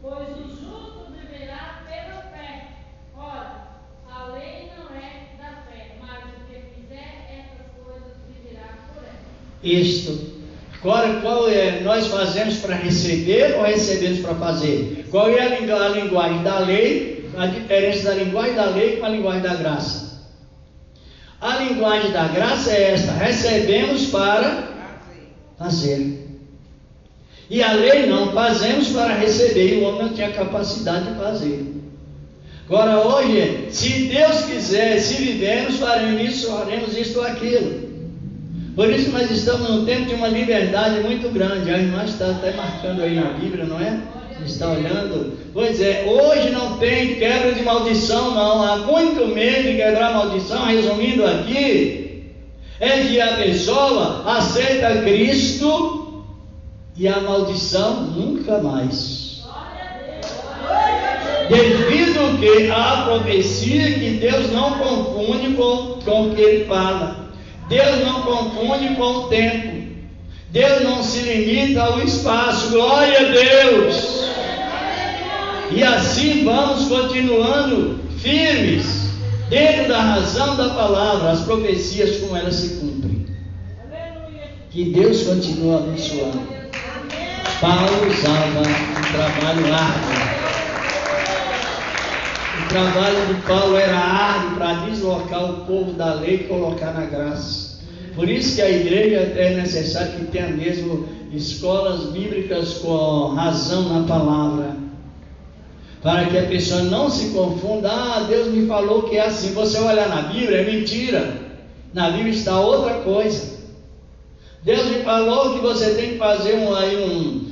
pois o justo viverá pela fé. Ora, a lei não é da fé, mas o que fizer essas coisas viverá por ela. Isto. Agora, qual é? Nós fazemos para receber ou recebemos para fazer? Qual é a linguagem da lei? A diferença da linguagem da lei com a linguagem da graça. A linguagem da graça é esta: recebemos para fazer. E a lei não, fazemos para receber, e o homem não tinha capacidade de fazer. Agora hoje, se Deus quiser, se vivermos, faremos isso ou aquilo. Por isso nós estamos num tempo de uma liberdade muito grande. A irmã está até marcando aí na Bíblia, não é? Está olhando? Pois é, hoje não tem quebra de maldição, não. Há muito medo de quebrar maldição. Resumindo aqui, é que a pessoa aceita Cristo e a maldição nunca mais. Devido que há profecia que Deus não confunde com o que Ele fala. Deus não confunde com o tempo. Deus não se limita ao espaço. Glória a Deus. E assim vamos continuando firmes dentro da razão da palavra, as profecias como elas se cumprem. Que Deus continue abençoando. Paulo usava um trabalho árduo. O trabalho de Paulo era árduo para deslocar o povo da lei e colocar na graça. Por isso que a igreja é necessário que tenha mesmo escolas bíblicas com razão na palavra, para que a pessoa não se confunda. Deus me falou que é assim. Você olhar na Bíblia, é mentira. Na Bíblia está outra coisa. Deus me falou que você tem que fazer um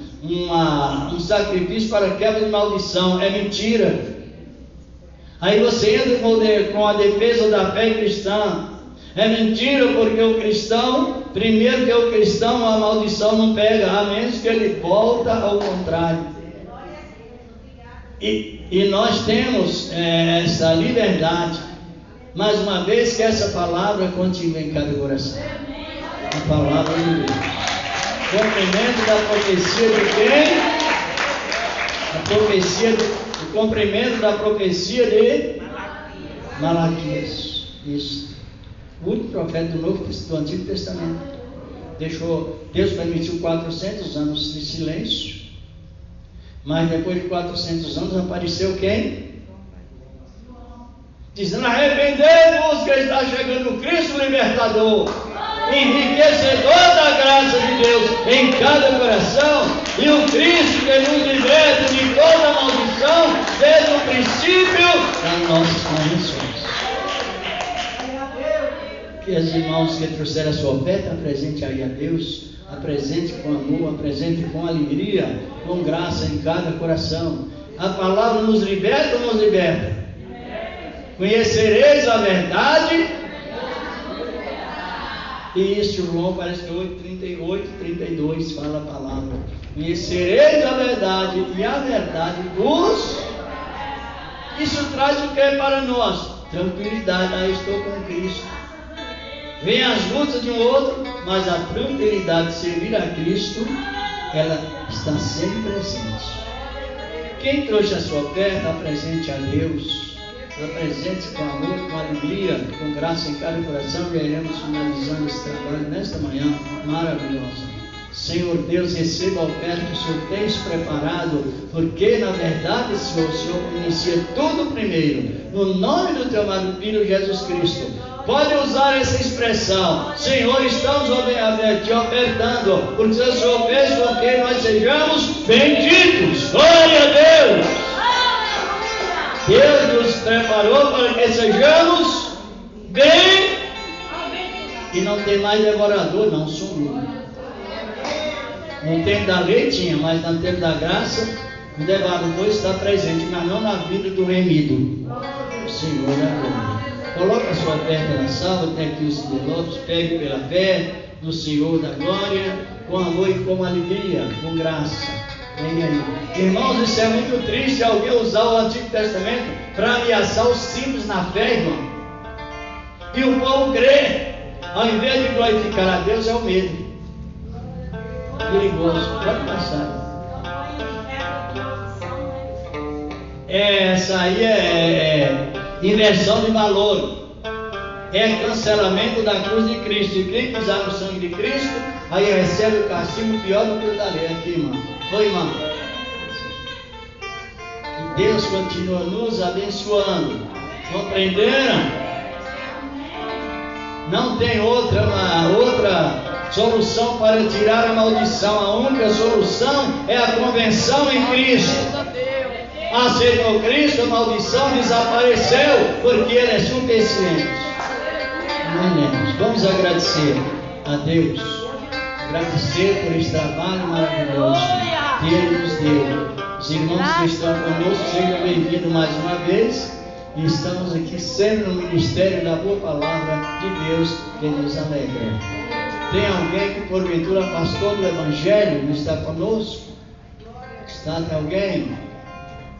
sacrifício para quebra de maldição. É mentira. Aí você entra com a defesa da fé cristã. É mentira, porque o cristão, primeiro que o cristão, a maldição não pega, a menos que ele volta ao contrário. E nós temos essa liberdade, mais uma vez, que essa palavra continue em cada coração. A palavra de Deus. Cumprimento da profecia de quem? O cumprimento da profecia de Malaquias. Isso. O último profeta do Antigo Testamento. Deus permitiu 400 anos de silêncio. Mas depois de 400 anos apareceu quem? Dizendo: arrependei-vos que está chegando Cristo libertador, enriquecedor da graça de Deus em cada coração, e o Cristo que nos liberta de toda das nossas convenções. Que os irmãos que trouxeram a sua oferta, apresente aí a Deus, apresente com amor, apresente com alegria, com graça em cada coração. A palavra nos liberta ou nos liberta? Conhecereis a verdade. E isso, João, parece que 8:38, 32 fala a palavra. Conhecereis a verdade e a verdade vos. Isso traz o que para nós? Tranquilidade. Ah, estou com Cristo. Vem as lutas de um outro, mas a tranquilidade de servir a Cristo, ela está sempre presente. Quem trouxe a sua oferta, apresente a Deus. Apresente-se com amor, com alegria, com graça em cada coração. E iremos finalizando esse trabalho nesta manhã maravilhosa. Senhor Deus, receba a oferta que o Senhor tem preparado, porque na verdade, Senhor, o Senhor inicia tudo primeiro, no nome do teu amado Filho Jesus Cristo. Pode usar essa expressão: Senhor, estamos te ofertando, porque o Senhor fez com que nós sejamos benditos. Glória a Deus! Deus nos preparou para que sejamos bem. E não tem mais devorador, não, sumiu. No tempo da lei tinha, mas no tempo da graça, o devorador está presente, mas não na vida do remido. O Senhor é bom. Coloque a sua oferta na sala, tem aqui os envelopes, pegue pela fé do Senhor da glória, com amor e com alegria, com graça. Vem aí. Irmãos, isso é muito triste, alguém usar o Antigo Testamento para ameaçar os simples na fé, irmão. E o povo crê, ao invés de glorificar a Deus, é o medo. Perigoso, pode passar. Essa aí é inversão de valor. É cancelamento da cruz de Cristo. E quem pisar no sangue de Cristo, aí recebe o castigo pior do que o da lei. Aqui, irmão. Oi, irmão. E Deus continua nos abençoando. Compreenderam? Não tem outra solução para tirar a maldição. A única solução é a convenção em Cristo. Aceitou Cristo, a maldição desapareceu, porque Ele é suficiente. Amém. Vamos agradecer a Deus, agradecer por esse trabalho maravilhoso que Ele nos deu. Os irmãos que estão conosco, sejam bem-vindos mais uma vez. E estamos aqui sempre no ministério da boa palavra de Deus, que nos alegra. Tem alguém que porventura pastor do Evangelho não está conosco? Tem alguém?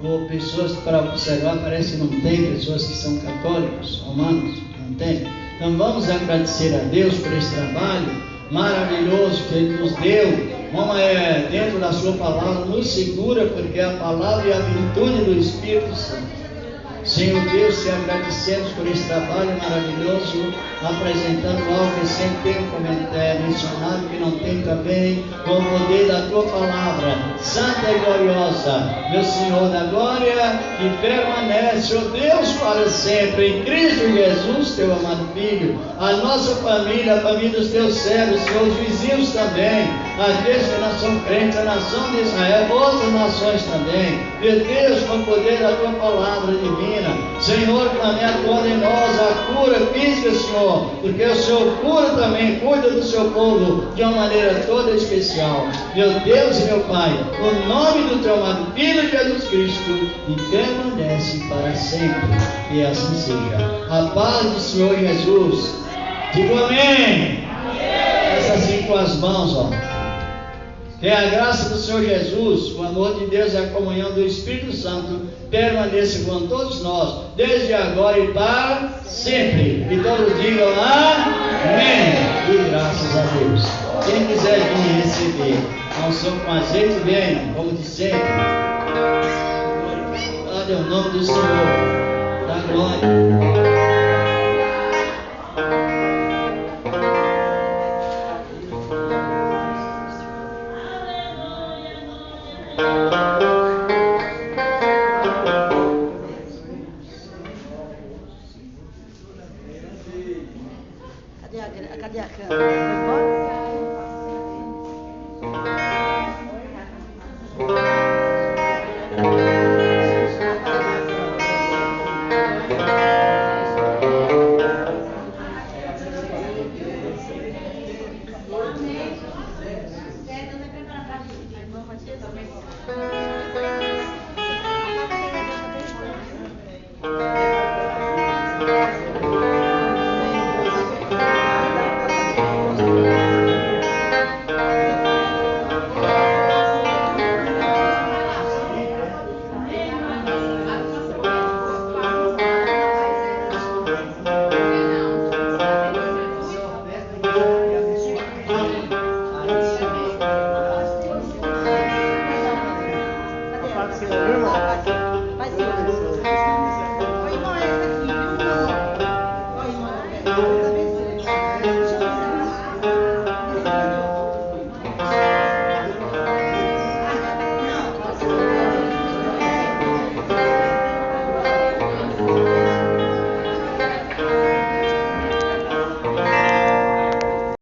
Ou pessoas que para observar parece que não tem, pessoas que são católicos, romanos, não tem. Então vamos agradecer a Deus por esse trabalho maravilhoso que Ele nos deu. Vamos dentro da sua palavra, nos segura, porque a palavra é a virtude do Espírito Santo. Senhor Deus, te agradecemos por esse trabalho maravilhoso, apresentando algo que sempre tem mencionado, que não tem também, com o poder da tua palavra, santa e gloriosa, meu Senhor da glória, que permanece, ó Deus, para sempre, em Cristo Jesus, teu amado Filho, a nossa família, a família dos teus servos, seus vizinhos também, aqueles que não são crentes, a nação de Israel, outras nações também, meu Deus, com o poder da tua palavra divina, Senhor, também atuando em nós a cura física, Senhor, porque o Senhor cura também, cuida do seu povo de uma maneira toda especial. Meu Deus e meu Pai, no nome do teu amado Filho Jesus Cristo, e permanece para sempre, e assim seja. A paz do Senhor Jesus, digo amém. Faça assim com as mãos, ó. Que a graça do Senhor Jesus, o amor de Deus e a comunhão do Espírito Santo permaneça com todos nós, desde agora e para sempre. E todos digam amém. E graças a Deus. Quem quiser vir receber a unção com azeite, venha, como de sempre. Glória ao nome do Senhor, da glória. Cadê a câmera? Foi embora? Vai, Senhor Jesus.